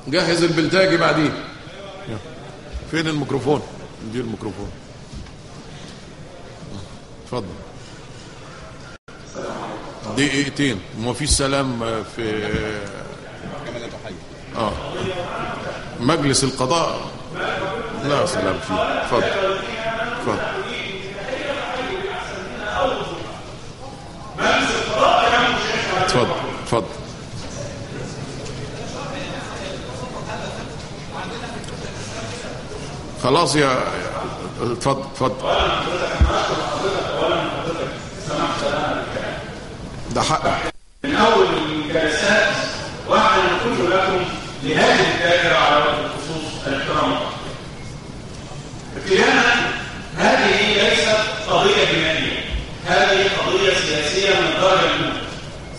جهز البلتاجي بعدين. فين الميكروفون؟ ندير الميكروفون. اتفضل. دقيقتين. ما فيش سلام في مجلس القضاء. لا سلام فيه. اتفضل اتفضل. اتفضل اتفضل. خلاص يا اتفضل اتفضل. ده حقك. من اول الجلسات واحنا نقول لكم لهذه الدائره على وجه الخصوص الاحترام. ابتداء هذه ليست قضيه جنائيه، هذه قضيه سياسيه من الدرجه الاولى.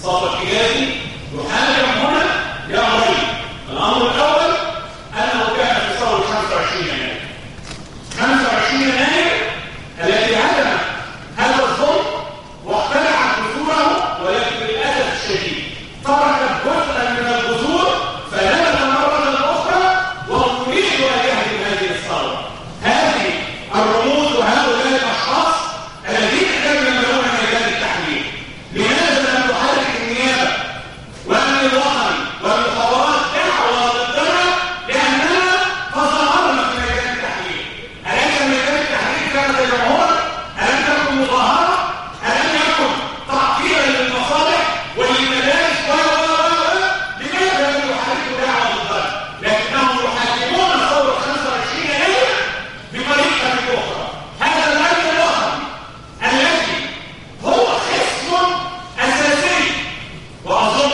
صف الحجازي يحاكم هنا لامرين. الامر الاول انه كان في ثوره 25 يناير. 25 يناير التي هدمت هذا الظلم واقتلعت جذوره، ولكن للاسف الشديد تركت جزءا من الجذور فنبت مره اخرى وهو يريد ان يهدم هذه الثوره. هذه الرموز وهؤلاء الاشخاص الذين كانوا يملؤون ميدان التحرير، لماذا لم تحرك النيابه والامن الوطني والمخابرات دعوه ضدنا؟ لاننا تظاهرنا في ميدان التحرير. اليس ميدان التحرير كانت جمهورا؟ الم تكن مظاهره؟ الم يكن تعطيلا للمصالح وللمدارس لماذا لم يحركوا دعوه ضدنا؟ لكنهم يحاكمون ثوره 25 يناير بطريقه اخرى. هذا الامن الوطني الذي هو خصم اساسي، واظن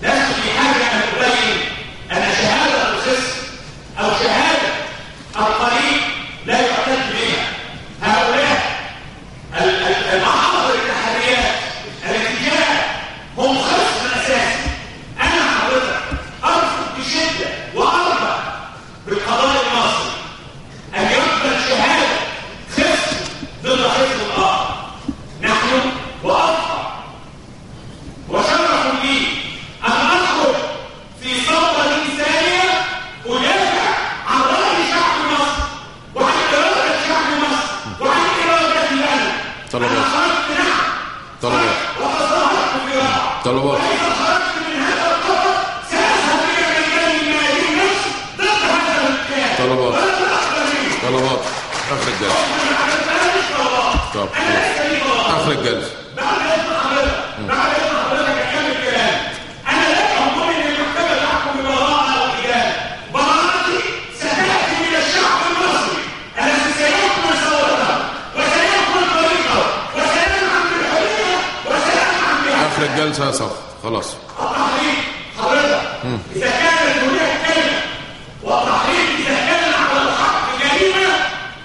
لست في حاجه ان ابين ان شهاده الخصم او شهاده القريب لا يعتد بها. هؤلاء المحاضر التحريات التي جاءت هم خصم اساسي. انا حضرتك ارفض بشده وارضى بالقضاء المصري ان يقبل شهاده خصم ضد خصم اخر. نحن واضحى وشرف لي ان ادخل في ثوره انسانيه ادافع عن راي شعب مصر وعن اراده شعب مصر وعن ارادتي انا. طلبات. انا خرجت نعم طلبات. وتظاهرت بفراغ. طلبات. واذا خرجت من هذا القبر ساذهب الى ميدان الميادين نفسه ضد هذا الكيان. طلبات. ولا تأخذني. طلبات. اخر الجلسه. طب اخر الجلسه. بعد اذن حضرتك اكمل كلام. انا لا يهمني ان المحكمه تحكم ببراءه او ادانه. براءتي ستاتي من الشعب المصري الذي سيكمل ثورته وسيكمل طريقه وسينعم بالحريه وسينعم بها. اخر الجلسه يا صف. خلاص. التحرير حضرتك اذا كانت هناك كلمه والتحرير اذا كان على الحق جريمه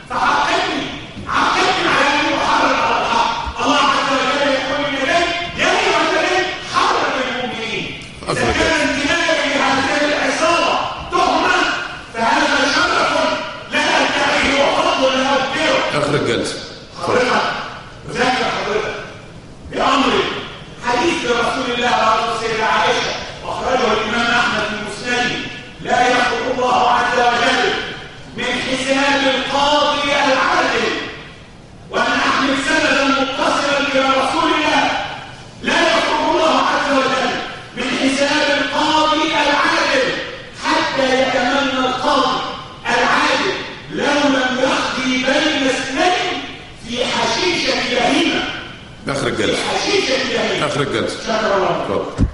فحققني عاقبني على اني احرر على الحق. الله عز وجل يقول للنبي يا ايها النبي حرر المؤمنين. اذا كان انتمائي لهذه العصابه تهمه فهذا شرف لا ادعيه وفضل لا اغفره. اخر الجلسه. حضرتك اذكر حضرتك بامر حديث رسول الله وعن السيده عائشه واخرجه الامام احمد في مسنده. لا يخلق الله عز وجل من حساب القاضي العادل. وانا احمل سندا متصلا الى رسول الله. لا يخلق الله عز وجل من حساب القاضي العادل حتى يتمنى القاضي العادل لو لم يقضي بين اثنين في حشيشه بهيمه. اخر الجلسه. حشيشه بهيمه. اخر الجلسه. شكرا الله. اتفضل.